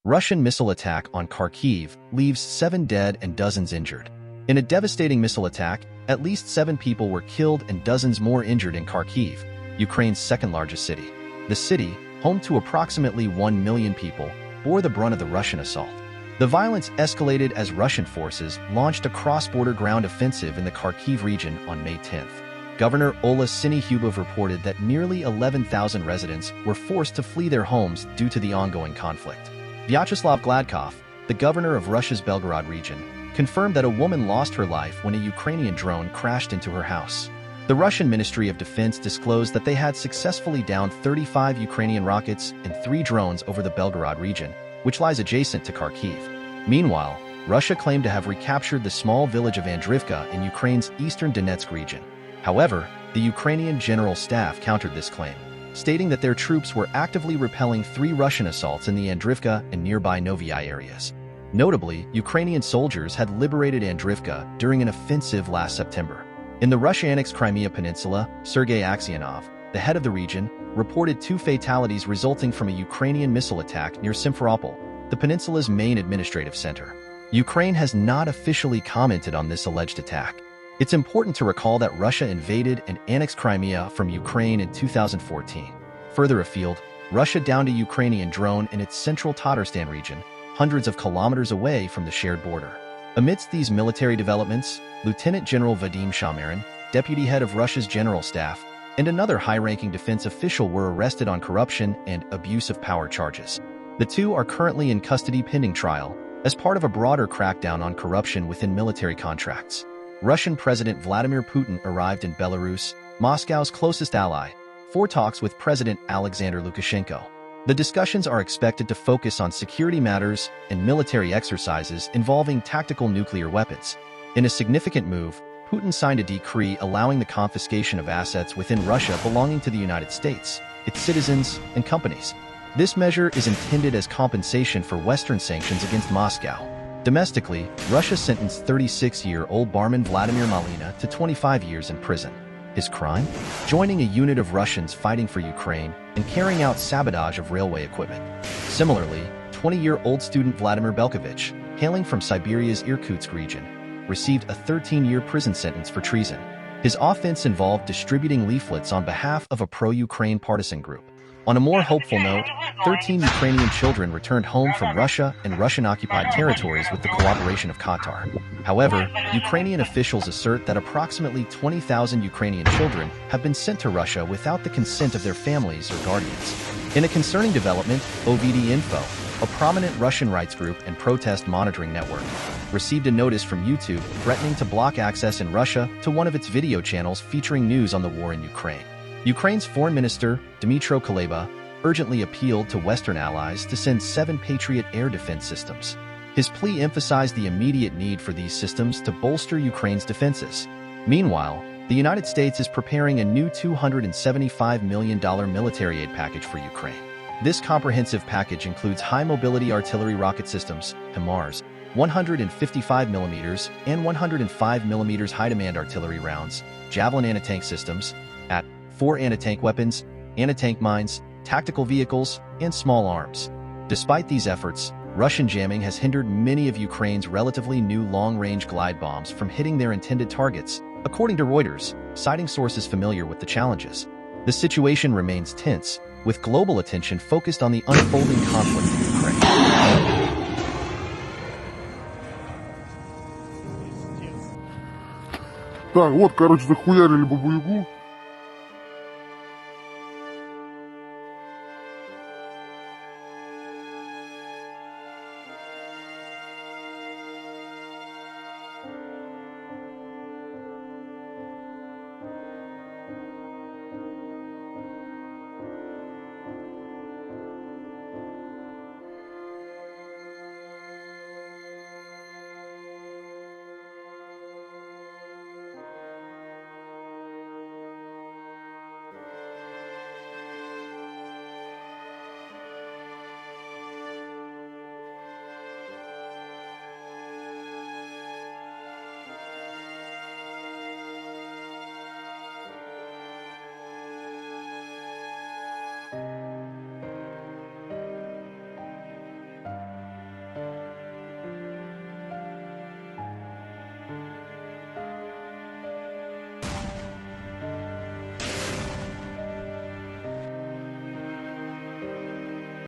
Russian missile attack on Kharkiv leaves 7 dead and dozens injured. In a devastating missile attack, at least 7 people were killed and dozens more injured in Kharkiv, Ukraine's second-largest city. The city, home to approximately 1 million people, bore the brunt of the Russian assault. The violence escalated as Russian forces launched a cross-border ground offensive in the Kharkiv region on May 10th. Governor Ola Syniehubov reported that nearly 11,000 residents were forced to flee their homes due to the ongoing conflict. Vyacheslav Gladkov, the governor of Russia's Belgorod region, confirmed that a woman lost her life when a Ukrainian drone crashed into her house. The Russian Ministry of Defense disclosed that they had successfully downed 35 Ukrainian rockets and 3 drones over the Belgorod region, which lies adjacent to Kharkiv. Meanwhile, Russia claimed to have recaptured the small village of Andrivka in Ukraine's eastern Donetsk region. However, the Ukrainian General Staff countered this claim, stating that their troops were actively repelling 3 Russian assaults in the Andrivka and nearby Novyi areas. Notably, Ukrainian soldiers had liberated Andrivka during an offensive last September. In the Russia-annexed Crimea Peninsula, Sergei Aksionov, the head of the region, reported 2 fatalities resulting from a Ukrainian missile attack near Simferopol, the peninsula's main administrative center. Ukraine has not officially commented on this alleged attack. It's important to recall that Russia invaded and annexed Crimea from Ukraine in 2014. Further afield, Russia downed a Ukrainian drone in its central Tatarstan region, hundreds of kilometers away from the shared border. Amidst these military developments, Lieutenant General Vadim Shamarin, deputy head of Russia's general staff, and another high-ranking defense official were arrested on corruption and abuse of power charges. The 2 are currently in custody pending trial, as part of a broader crackdown on corruption within military contracts. Russian President Vladimir Putin arrived in Belarus, Moscow's closest ally, for talks with President Alexander Lukashenko. The discussions are expected to focus on security matters and military exercises involving tactical nuclear weapons. In a significant move, Putin signed a decree allowing the confiscation of assets within Russia belonging to the United States, its citizens, and companies. This measure is intended as compensation for Western sanctions against Moscow. Domestically, Russia sentenced 36-year-old barman Vladimir Malina to 25 years in prison. His crime? Joining a unit of Russians fighting for Ukraine and carrying out sabotage of railway equipment. Similarly, 20-year-old student Vladimir Belkovich, hailing from Siberia's Irkutsk region, received a 13-year prison sentence for treason. His offense involved distributing leaflets on behalf of a pro-Ukraine partisan group. On a more hopeful note, 13 Ukrainian children returned home from Russia and Russian-occupied territories with the cooperation of Qatar. However, Ukrainian officials assert that approximately 20,000 Ukrainian children have been sent to Russia without the consent of their families or guardians. In a concerning development, OVD Info, a prominent Russian rights group and protest monitoring network, received a notice from YouTube threatening to block access in Russia to one of its video channels featuring news on the war in Ukraine. Ukraine's Foreign Minister, Dmytro Kuleba, urgently appealed to Western allies to send 7 Patriot air defense systems. His plea emphasized the immediate need for these systems to bolster Ukraine's defenses. Meanwhile, the United States is preparing a new $275 million military aid package for Ukraine. This comprehensive package includes high-mobility artillery rocket systems, HIMARS, 155mm and 105mm high-demand artillery rounds, Javelin anti-tank systems, AT-4 anti-tank weapons, anti-tank mines, tactical vehicles, and small arms. Despite these efforts, Russian jamming has hindered many of Ukraine's relatively new long-range glide bombs from hitting their intended targets, according to Reuters, citing sources familiar with the challenges. The situation remains tense, with global attention focused on the unfolding conflict in Ukraine. Так, вот, короче, захуярили Бабу-Ягу.